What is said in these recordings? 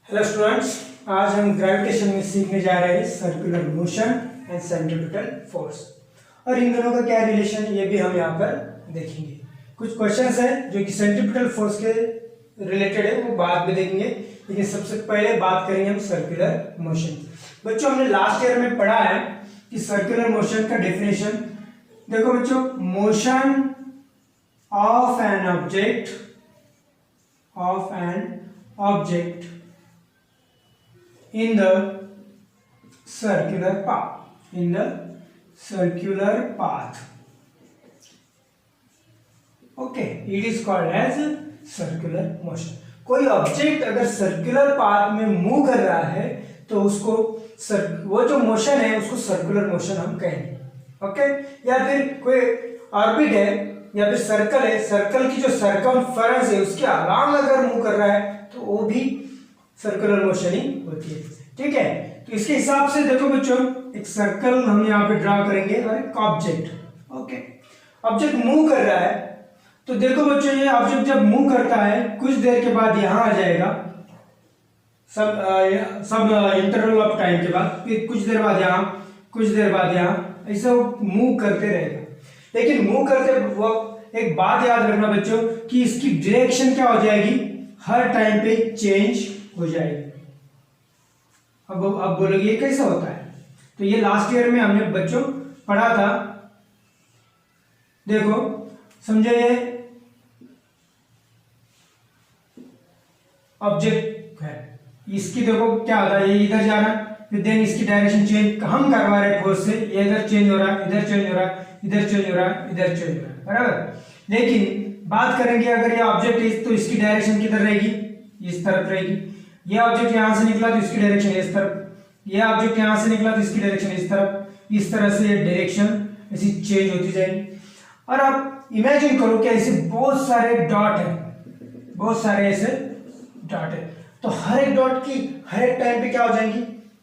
Hello students, आज हम gravitation में सीखने जा रहे हैं circular motion and centripetal force. और इन दोनों का क्या रिलेशन, ये भी हम यहाँ पर देखेंगे। कुछ क्वेश्चंस हैं जो कि सेंट्रीपिटल फोर्स के रिलेटेड है, वो बाद में देखेंगे, लेकिन सबसे पहले बात करेंगे हम सर्कुलर मोशन। बच्चों, हमने लास्ट ईयर में पढ़ा है कि सर्कुलर मोशन का डेफिनेशन देखो बच्चों, motion of an object in the circular path, okay, it is called as circular motion। कोई ऑब्जेक्ट अगर सर्कुलर पाथ में मूव कर रहा है तो उसको वो जो मोशन है उसको सर्कुलर मोशन हम कहेंगे, ओके। या फिर कोई ऑर्बिट है या फिर सर्कल है, सर्कल की जो सर्कमफेरेंस है उसके अराउंड अगर मूव कर रहा है तो वो भी सर्कुलर मोशन ही होती है, ठीक है। तो इसके हिसाब से देखो बच्चों, एक सर्कल हम यहाँ पे ड्रा करेंगे और एक ऑब्जेक्ट, ओके। ऑब्जेक्ट मूव कर रहा है तो देखो बच्चों, ये ऑब्जेक्ट जब मूव करता है कुछ देर के बाद यहाँ आ जाएगा, सब इंटरवल ऑफ टाइम के बाद, फिर कुछ देर बाद यहाँ, कुछ देर बाद यहाँ, ऐसा वो मूव करते रहेगा। लेकिन मूव करते वक्त एक बात याद रखना बच्चों कि इसकी डायरेक्शन क्या हो जाएगी, हर टाइम पे चेंज हो जाएगी। अब बोलोगे ये कैसे होता है, तो ये लास्ट ईयर में हमने बच्चों पढ़ा था। देखो समझो, ये ऑब्जेक्ट है, इसकी देखो क्या होता है, ये इधर जा रहा है, फिर देन इसकी डायरेक्शन चेंज हम करवा रहे हैं फोर्स से, ये इधर चेंज हो रहा है, इधर चेंज हो रहा है, इधर चेंज हो रहा है, इधर चेंज हो रहा है, बराबर। लेकिन बात करेंगे अगर ये ऑब्जेक्ट है तो इसकी डायरेक्शन किधर रहेगी, इस तरफ रहेगी। ये ऑब्जेक्ट यहां से निकला तो इसकी डायरेक्शन इस तरफ, ये ऑब्जेक्ट यहां से निकला तो इसकी डायरेक्शन इस तरफ। इस तरह से ये डायरेक्शन ऐसी चेंज होती जाएगी। और आप इमेजिन करो कि ऐसे बहुत सारे डॉट है, बहुत सारे ऐसे डॉट है, तो हर एक डॉट की हर एक टाइम पे क्या हो जाएंगी,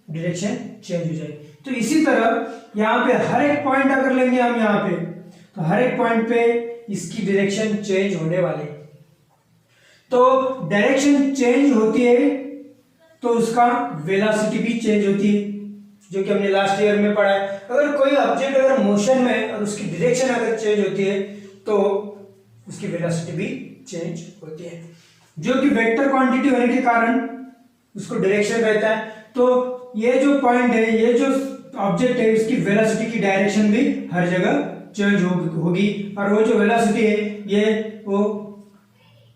डायरेक्शन चेंज हो जाएगी। तो इसी तरह यहाँ पे हर एक पॉइंट अगर लेंगे हम यहाँ पे, तो हर एक पॉइंट पे इसकी डायरेक्शन चेंज होने वाली है। तो डायरेक्शन चेंज होती है तो उसका वेलोसिटी भी चेंज होती है, जो कि हमने लास्ट ईयर में पढ़ा है। अगर कोई ऑब्जेक्ट अगर मोशन में और उसकी डायरेक्शन अगर चेंज होती है तो उसकी वेलोसिटी भी चेंज होती है, जो कि वेक्टर क्वांटिटी होने के कारण उसको डायरेक्शन रहता है। तो ये जो पॉइंट है, ये जो ऑब्जेक्ट है, उसकी वेलोसिटी की डायरेक्शन भी हर जगह चेंज होगी, और वो जो वेलोसिटी है ये वो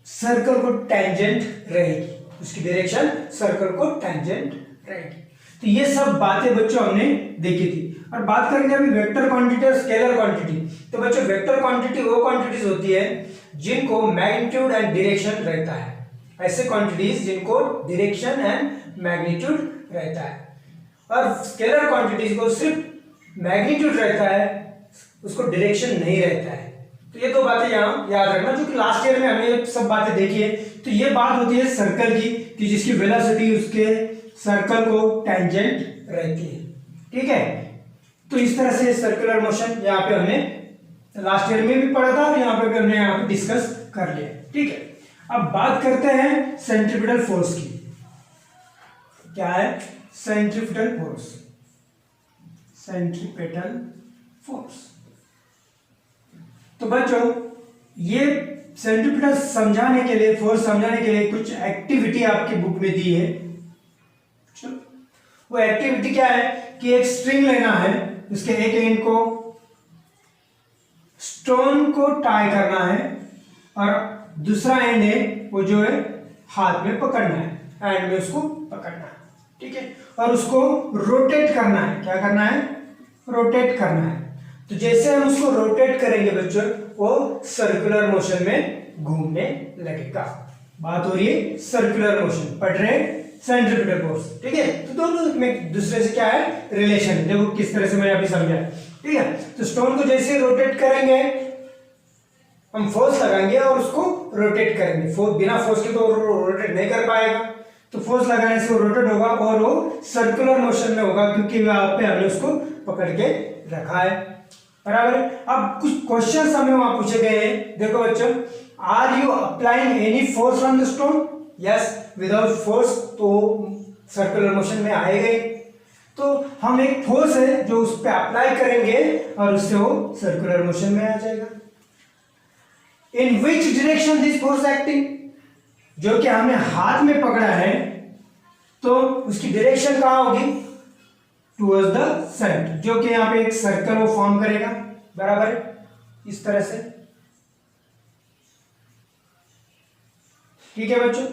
सर्कल को टेंजेंट रहेगी, उसकी डायरेक्शन सर्कल को टेंजेंट रहेगी। तो ये सब बातें बच्चों हमने देखी थी। और बात करेंगे अभी वेक्टर क्वांटिटी और स्केलर क्वांटिटी। तो बच्चों, वेक्टर क्वांटिटी वो क्वांटिटीज होती है जिनको मैग्नीट्यूड एंड डायरेक्शन रहता है, ऐसे क्वांटिटीज जिनको डायरेक्शन एंड मैग्नीट्यूड रहता है। और स्केलर क्वांटिटीज को सिर्फ मैग्नीट्यूड रहता है, उसको डायरेक्शन नहीं रहता है। तो ये दो बातें यहाँ याद रखना, जो कि लास्ट ईयर में हमने ये सब बातें देखी है। तो ये बात होती है सर्कल की, कि जिसकी वेलोसिटी उसके सर्कल को टेंजेंट रहती है, ठीक है। तो इस तरह से सर्कुलर मोशन यहाँ पे हमने लास्ट ईयर में भी पढ़ा था और यहाँ पे भी हमने यहाँ पे डिस्कस कर लिया, ठीक है। अब बात करते हैं सेंट्रीपिटल फोर्स की। क्या है सेंट्रीपिटल फोर्स? सेंट्रीपिटल फोर्स, तो बच्चों ये सेंट्रीपिटल समझाने के लिए, फोर्स समझाने के लिए कुछ एक्टिविटी आपकी बुक में दी है। वो एक्टिविटी क्या है कि एक स्ट्रिंग लेना है, उसके एक एंड को स्टोन को टाई करना है और दूसरा एंड है वो जो है हाथ में पकड़ना है, एंड में उसको पकड़ना है, ठीक है। और उसको रोटेट करना है। क्या करना है? रोटेट करना है। तो जैसे हम उसको रोटेट करेंगे बच्चों, वो सर्कुलर मोशन में घूमने लगेगा। बात हो रही है सर्कुलर मोशन, पढ़ रहे सेंट्रीपिटल फोर्स, ठीक है। तो दोनों में दूसरे से क्या है रिलेशन, देखो किस तरह से मैं अभी समझा, ठीक है। तो स्टोन को जैसे रोटेट करेंगे, हम फोर्स लगाएंगे और उसको रोटेट करेंगे। बिना फोर्स के तो रोटेट नहीं कर पाएगा, तो फोर्स लगाने से वो रोटेट होगा और वो सर्कुलर मोशन में होगा, क्योंकि वहां पे हमने उसको पकड़ के रखा है, बराबर। अब कुछ क्वेश्चन हमें वहां पूछे गए हैं। देखो बच्चों, are you applying any force on the stone? Yes, without force तो सर्कुलर मोशन में आएगा ही। तो हम एक फोर्स है जो उस पर अप्लाई करेंगे और उससे वो सर्कुलर मोशन में आ जाएगा। In which direction this force acting, जो कि हमने हाथ में पकड़ा है तो उसकी डायरेक्शन कहाँ होगी, टुवर्ड्स द सेंटर, जो कि यहाँ पे एक सर्कल वो फॉर्म करेगा, बराबर है, इस तरह से। ठीक है बच्चों,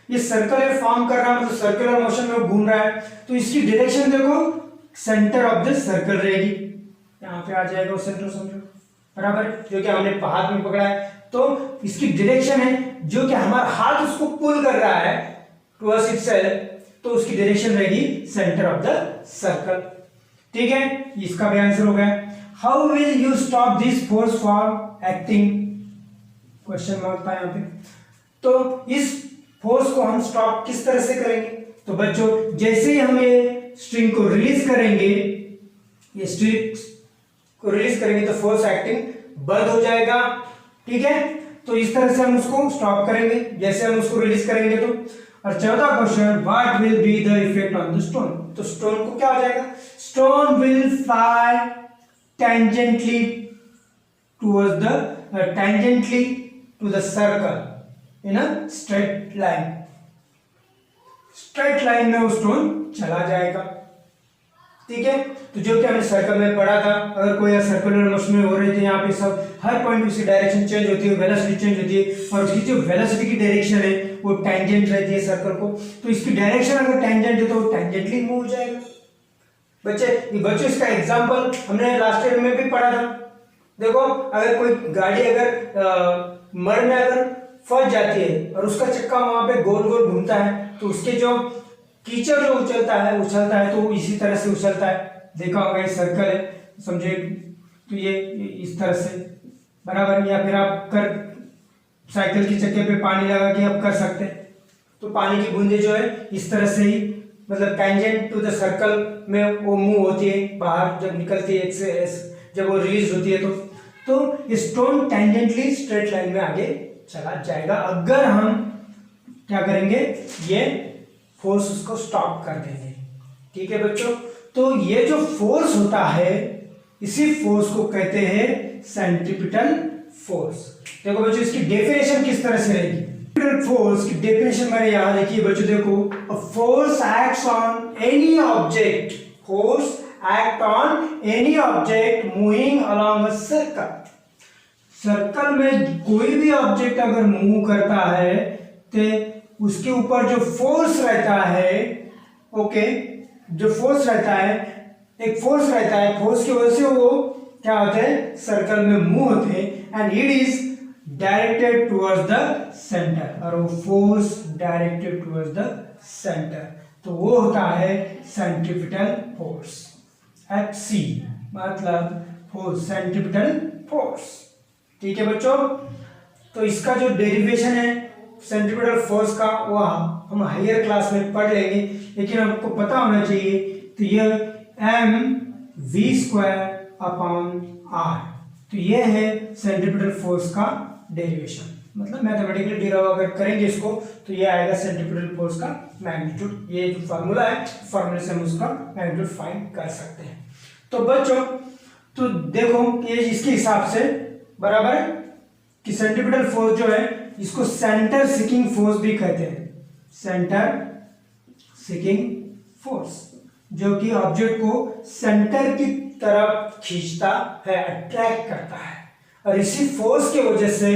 ये सर्कल है फॉर्म कर रहा है, मतलब सर्कुलर मोशन में घूम रहा है, तो इसकी डायरेक्शन देखो सेंटर ऑफ द सर्कल रहेगी, यहाँ पे आ जाएगा वो सेंटर, समझो, बराबर, जो कि हमने हाथ में पकड़ा है, तो इसकी डायरेक्शन है जो कि हमारा हाथ उसको पुल कर रहा है टुवर्ड्स इटसेल्फ, तो उसकी डायरेक्शन रहेगी सेंटर ऑफ द सर्कल। ठीक है, इसका भी आंसर हो गया। How will you stop this force from acting, question mark था यहाँ पे। तो इस फोर्स को हम स्टॉप किस तरह से करेंगे, तो बच्चों जैसे ही हम ये स्ट्रिंग को रिलीज करेंगे, ये स्ट्रिंग को रिलीज करेंगे तो फोर्स एक्टिंग बंद हो जाएगा। ठीक है, तो इस तरह से हम उसको स्टॉप करेंगे जैसे हम उसको रिलीज करेंगे। तो और चौथा question, what will be the effect on the stone, तो स्टोन को क्या हो जाएगा, stone will fly tangentially towards the tangentially to the circle in a straight line, straight line में वो स्टोन चला जाएगा। ठीक है, तो जो कि हमने सर्कल में पढ़ा था, अगर कोई सर्कुलर मोशन में हो रही थी, यहाँ पे सब हर पॉइंट उसकी डायरेक्शन चेंज होती है, वेलोसिटी चेंज होती है, और उसकी जो वेलोसिटी की डायरेक्शन है वो टेंजेंट रहती है सर्कल को, तो इसकी डायरेक्शन अगर टेंजेंट है तो वो टेंजेंटली मूव हो जाएगा। बच्चों इसका एग्जांपल हमने लास्ट ईयर में भी पढ़ा था। देखो, अगर कोई गाड़ी अगर मड में अगर फंस जाती है और उसका चक्का वहां पे गोल गोल घूमता है, तो उसके जो कीचड़ जो उछलता है तो इसी तरह से उछलता है। देखा होगा, ये सर्कल है, समझे, तो ये इस तरह से, बराबर। या फिर आप साइकिल के चक्के पे पानी लगा के आप कर सकते हैं, तो पानी की बूंदे जो है इस तरह से ही, मतलब टेंजेंट टू द सर्कल में वो मूव होती है, बाहर जब निकलती है एक से, जब वो रिलीज होती है तो स्टोन टेंजेंटली स्ट्रेट लाइन में आगे चला जाएगा, अगर हम क्या करेंगे, ये फोर्स उसको स्टॉप कर देंगे। ठीक है बच्चों, तो ये जो फोर्स होता है, इसी फोर्स को कहते हैं सेंट्रीपिटल फोर्स। देखो बच्चों, इसकी डेफिनेशन किस तरह से रहेगी, सेंट्रीपिटल फोर्स की डेफिनेशन मैंने यहां लिखी है बच्चों। देखो, a force acts on any object, force act on any object moving along a circle. Circle में कोई भी ऑब्जेक्ट अगर मूव करता है तो उसके ऊपर जो फोर्स रहता है, ओके, जो फोर्स रहता है, एक फोर्स रहता है, फोर्स की वजह से वो क्या होते हैं, सर्कल में मूव होते हैं, and it is directed towards the centre, और वो force directed towards the centre, तो वो होता है सेंट्रीपिटल फोर्स, FC, मतलब फोर्स, सेंट्रीपिटल फोर्स। ठीक है बच्चों, तो इसका जो डेरिवेशन है सेंट्रीपिटल फोर्स का, वो हम हायर क्लास में पढ़ लेंगे, लेकिन आपको पता होना चाहिए, तो ये mv² अपॉन r, तो ये है सेंट्रीपिटल फोर्स का डेरिवेशन, मतलब मैथमेटिकली डिराइव अगर करेंगे इसको तो ये आएगा सेंट्रीपिटल फोर्स का मैग्नीट्यूड। ये जो फार्मूला है, फार्मूले से हम उसका मैग्नीट्यूड फाइंड कर सकते हैं। तो बच्चों, तो देखो ये इसके हिसाब से बराबर है कि सेंट्रीपिटल फोर्स जो है इसको सेंटर सिकिंग फोर्स भी कहते हैं, सेंटर सिकिंग फोर्स, जो कि ऑब्जेक्ट को सेंटर की तरफ खींचता है, अट्रैक्ट करता है, और इसी फोर्स के वजह से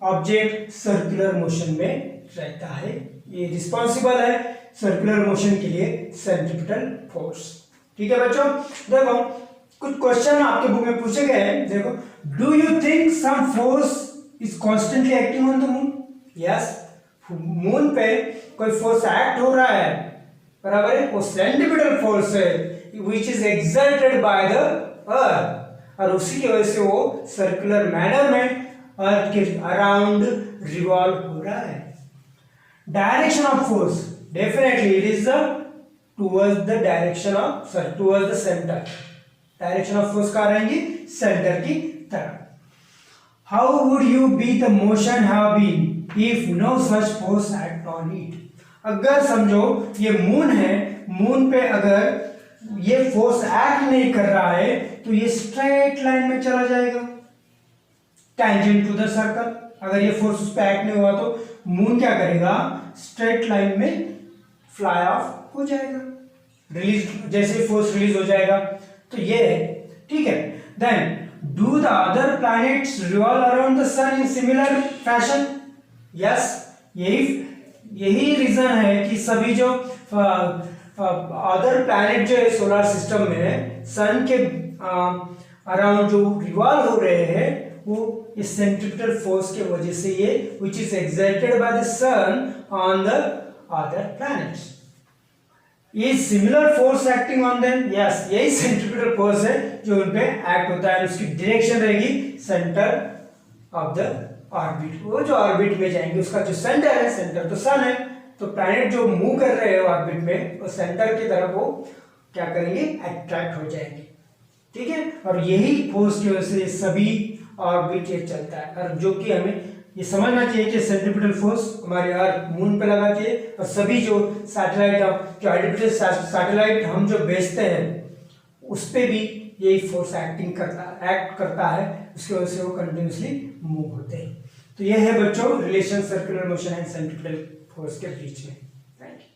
ऑब्जेक्ट सर्कुलर मोशन में रहता है। ये रिस्पॉन्सिबल है सर्कुलर मोशन के लिए सेंट्रीपिटल फोर्स। ठीक है बच्चों, देखो कुछ क्वेश्चन आपके बुक में पूछे गए हैं। देखो, do you think some force is constantly acting on the moon? Yes, moon पे कोई फोर्स एक्ट हो रहा है, बराबर है, वो सेंट्रीपिटल फोर्स है which is exerted by the earth, और उसी की वजह से वो सर्कुलर मैनर में अर्थ के अराउंड रिवॉल्व हो रहा है। Direction of force, definitely it is the towards the direction of, sorry, towards the centre. Direction of force कहाँ रहेंगी, सेंटर की तरफ। How would you be the motion have been if no such force act on it, अगर समझो ये moon है, moon पे अगर ये फोर्स एक्ट नहीं कर रहा है तो ये स्ट्रेट लाइन में चला जाएगा टैंजेंट टू द सर्कल। अगर ये फोर्स उस पर एक्ट नहीं हुआ तो मून क्या करेगा, स्ट्रेट लाइन में फ्लाई ऑफ हो जाएगा, रिलीज, जैसे फोर्स रिलीज हो जाएगा। तो ये है, ठीक है। Then do the other planets revolve around the sun in similar fashion? Yes, यही रीजन है कि सभी जो अदर प्लैनेट जो है सोलर सिस्टम में सन के अराउंड जो रिवॉल्व हो रहे हैं वो इस सेंट्रिपिटल फोर्स के वजह से ये which is exerted by the sun on the other planets. Is similar force acting on them? Yes, यही सेंट्रिपिटल फोर्स है जो उन पे एक्ट होता है, उसकी डायरेक्शन रहेगी सेंटर ऑफ द ऑर्बिट। वो जो ऑर्बिट में जाएंगे उसका जो सेंटर है, सेंटर तो सन है, तो प्लैनेट जो मूव कर रहे हैं ऑर्बिट में वो सेंटर की तरफ वो क्या करेंगे, अट्रैक्ट हो जाएंगे, ठीक है। और यही फोर्स की वजह से सभी ऑर्बिट ये चलता है, और जो कि हमें ये समझना चाहिए कि सेंट्रिपिटल फोर्स हमारे अर्थ मून पे लगा के, और सभी जो सैटेलाइट जो आर्टिफिशियल सैटेलाइट हम जो भेजते हैं उस पे भी यही फोर्स एक्ट करता है, उसकी वजह से वो कंटिन्यूसली मूव होते हैं। तो ये है बच्चों relation circular motion and centripetal force के बीच में। Thank you.